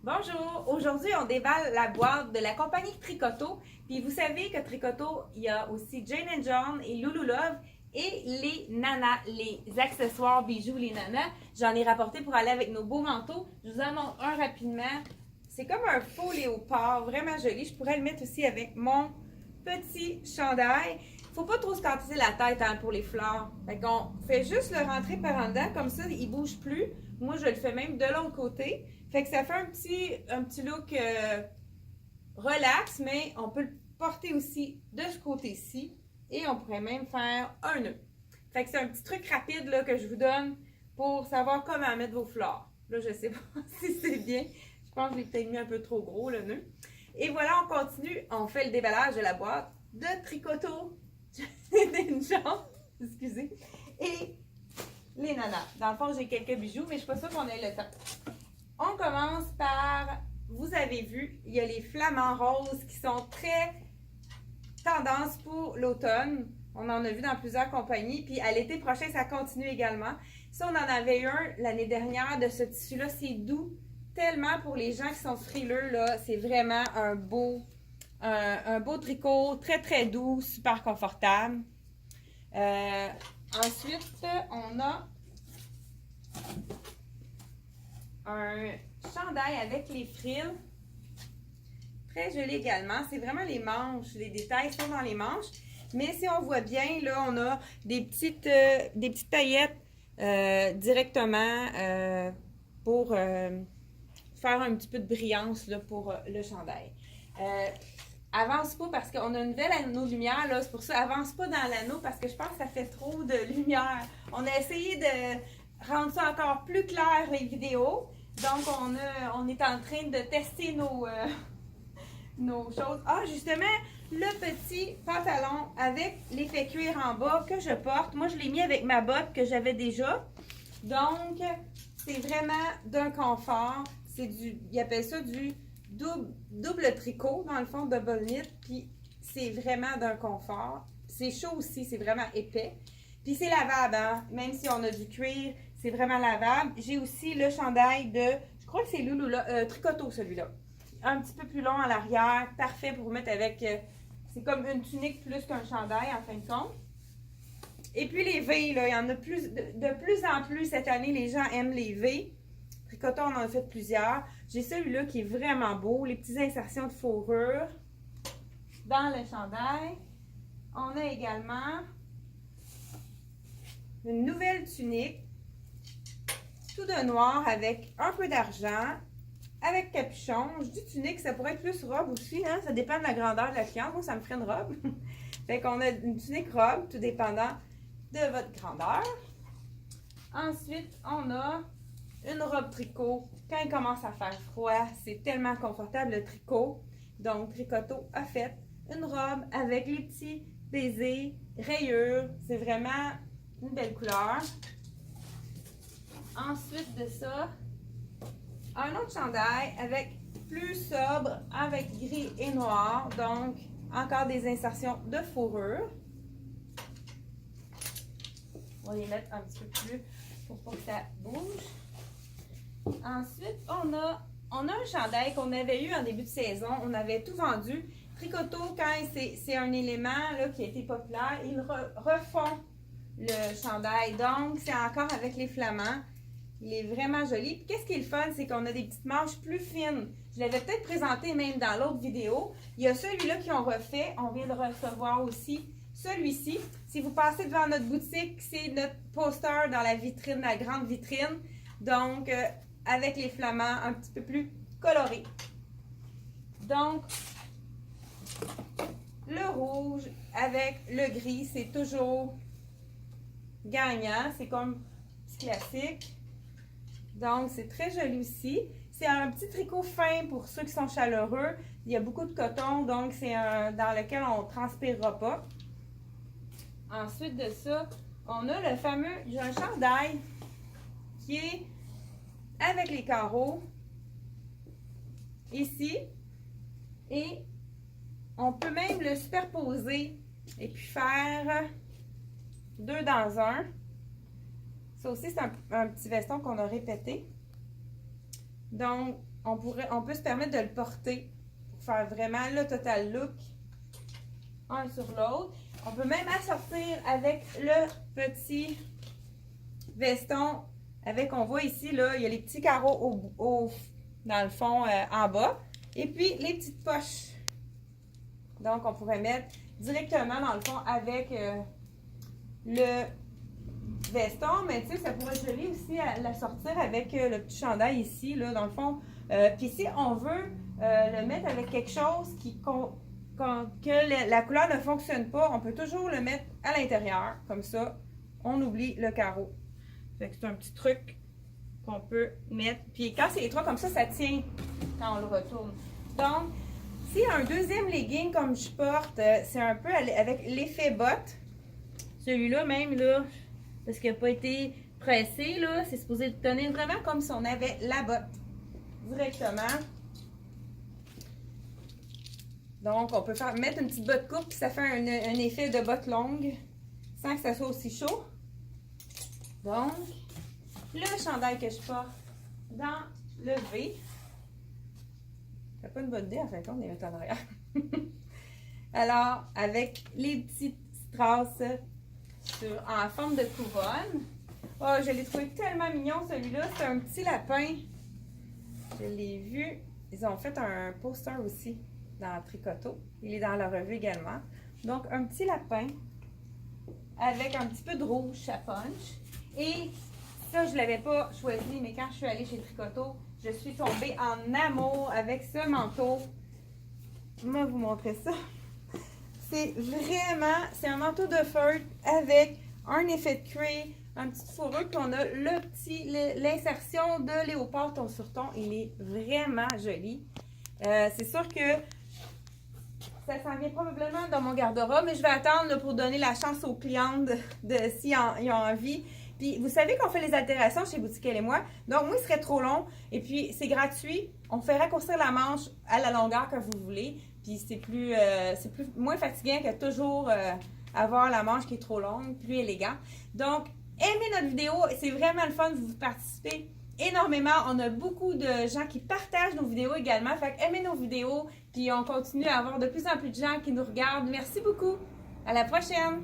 Bonjour! Aujourd'hui, on déballe la boîte de la compagnie Tricoto. Puis vous savez que Tricoto, il y a aussi Jane and John et Lulu Love et les nanas, les accessoires bijoux, les nanas. J'en ai rapporté pour aller avec nos beaux manteaux. Je vous en montre un rapidement. C'est comme un faux léopard, vraiment joli. Je pourrais le mettre aussi avec mon petit chandail. Faut pas trop se casser la tête pour les fleurs. Fait qu'on fait juste le rentrer par en dedans, comme ça, il bouge plus. Moi, je le fais même de l'autre côté. Fait que ça fait un petit look relax, mais on peut le porter aussi de ce côté-ci. Et on pourrait même faire un nœud. Fait que c'est un petit truc rapide là, que je vous donne pour savoir comment mettre vos fleurs. Là, je sais pas si c'est bien. Je pense que je l'ai peut-être mis un peu trop gros, le nœud. Et voilà, on continue. On fait le déballage de la boîte de Tricoto. Une chance, excusez. Et les nanas. Dans le fond, j'ai quelques bijoux, mais je suis pas sûre qu'on ait le temps. On commence par, vous avez vu, il y a les flamants roses qui sont très tendance pour l'automne. On en a vu dans plusieurs compagnies. Puis à l'été prochain, ça continue également. Ça, on en avait eu un l'année dernière de ce tissu-là. C'est doux tellement pour les gens qui sont frileux. Là, c'est vraiment un beau tricot, très très doux, super confortable. Ensuite, on a un chandail avec les frilles. Très joli également. C'est vraiment les manches. Les détails sont dans les manches. Mais si on voit bien, là, on a des petites paillettes directement pour faire un petit peu de brillance là, pour le chandail. Avance pas parce qu'on a une nouvelle anneau lumière, là, c'est pour ça, avance pas dans l'anneau parce que je pense que ça fait trop de lumière. On a essayé de rendre ça encore plus clair les vidéos. Donc, on est en train de tester nos choses. Ah, justement, le petit pantalon avec l'effet cuir en bas que je porte. Moi, je l'ai mis avec ma botte que j'avais déjà. Donc, c'est vraiment d'un confort. Ils appellent ça du double tricot, dans le fond, double knit. Puis, c'est vraiment d'un confort. C'est chaud aussi, c'est vraiment épais. Puis, c'est lavable, hein? Même si on a du cuir, c'est vraiment lavable. J'ai aussi le chandail de, je crois que c'est Lulu Tricoto, celui-là. Un petit peu plus long à l'arrière, parfait pour vous mettre avec, c'est comme une tunique plus qu'un chandail en fin de compte. Et puis les V, là, il y en a de plus en plus cette année, les gens aiment les V. Tricoton, on en a fait plusieurs. J'ai celui-là qui est vraiment beau, les petites insertions de fourrure dans le chandail. On a également une nouvelle tunique, tout de noir avec un peu d'argent. Avec capuchon, je dis tunique, ça pourrait être plus robe aussi, hein? Ça dépend de la grandeur de la cliente. Moi, ça me ferait une robe. Fait qu'on a une tunique robe, tout dépendant de votre grandeur. Ensuite, on a une robe tricot. Quand il commence à faire froid, c'est tellement confortable le tricot. Donc, Tricoto a fait une robe avec les petits baisers, rayures. C'est vraiment une belle couleur. Ensuite de ça, un autre chandail avec plus sobre, avec gris et noir. Donc, encore des insertions de fourrure. On va les mettre un petit peu plus pour pas que ça bouge. Ensuite, on a un chandail qu'on avait eu en début de saison. On avait tout vendu. Tricoto, quand c'est un élément là, qui a été populaire, ils refont le chandail. Donc, c'est encore avec les flamants. Il est vraiment joli. Puis qu'est-ce qui est le fun, c'est qu'on a des petites manches plus fines. Je l'avais peut-être présenté même dans l'autre vidéo. Il y a celui-là qui ont refait. On vient de recevoir aussi celui-ci. Si vous passez devant notre boutique, c'est notre poster dans la vitrine, la grande vitrine. Donc, avec les flamants un petit peu plus colorés. Donc, le rouge avec le gris, c'est toujours gagnant. C'est comme petit classique. Donc, c'est très joli aussi. C'est un petit tricot fin pour ceux qui sont chaleureux. Il y a beaucoup de coton, donc c'est dans lequel on ne transpirera pas. Ensuite de ça, on a le fameux, j'ai un chandail qui est avec les carreaux ici. Et on peut même le superposer et puis faire deux dans un. Ça aussi, c'est un petit veston qu'on a répété. Donc, on peut se permettre de le porter pour faire vraiment le total look un sur l'autre. On peut même assortir avec le petit veston. Avec, on voit ici, là, il y a les petits carreaux dans le fond en bas. Et puis, les petites poches. Donc, on pourrait mettre directement, dans le fond, avec le veston. Mais tu sais, ça pourrait être joli aussi à la sortir avec le petit chandail ici, là, dans le fond. Puis si on veut le mettre avec quelque chose que la couleur ne fonctionne pas, on peut toujours le mettre à l'intérieur. Comme ça, on oublie le carreau. Fait que c'est un petit truc qu'on peut mettre. Puis quand c'est étroit comme ça tient quand on le retourne. Donc, s'il y a un deuxième legging comme je porte, c'est un peu avec l'effet botte. Celui-là même, là, parce qu'il n'a pas été pressé, là, c'est supposé tenir vraiment comme si on avait la botte directement. Donc, on peut mettre une petite botte courte, puis ça fait un effet de botte longue, sans que ça soit aussi chaud. Donc, le chandail que je porte dans le V. Ça fait pas une bonne idée, en fin de compte, les mettre en arrière. Alors, avec les petites strass en forme de couronne. Oh, je l'ai trouvé tellement mignon, celui-là. C'est un petit lapin. Je l'ai vu. Ils ont fait un poster aussi dans Tricoto. Il est dans la revue également. Donc, un petit lapin avec un petit peu de rouge, ça punch. Et ça, je ne l'avais pas choisi, mais quand je suis allée chez Tricoto, je suis tombée en amour avec ce manteau. Je vais vous montrer ça. C'est un manteau de feutre avec un effet de cuir, un petit fourrure, puis on a l'insertion de léopard ton sur ton. Il est vraiment joli. C'est sûr que ça s'en vient probablement dans mon garde-robe, mais je vais attendre là, pour donner la chance aux clientes s'ils ont envie. Puis, vous savez qu'on fait les altérations chez Boutique Elle et moi. Donc, moi, il serait trop long. Et puis, c'est gratuit. On fait raccourcir la manche à la longueur que vous voulez. Puis, c'est moins fatigant que toujours avoir la manche qui est trop longue, plus élégant. Donc, aimez notre vidéo. C'est vraiment le fun de vous participer énormément. On a beaucoup de gens qui partagent nos vidéos également. Fait que aimez nos vidéos. Puis, on continue à avoir de plus en plus de gens qui nous regardent. Merci beaucoup. À la prochaine!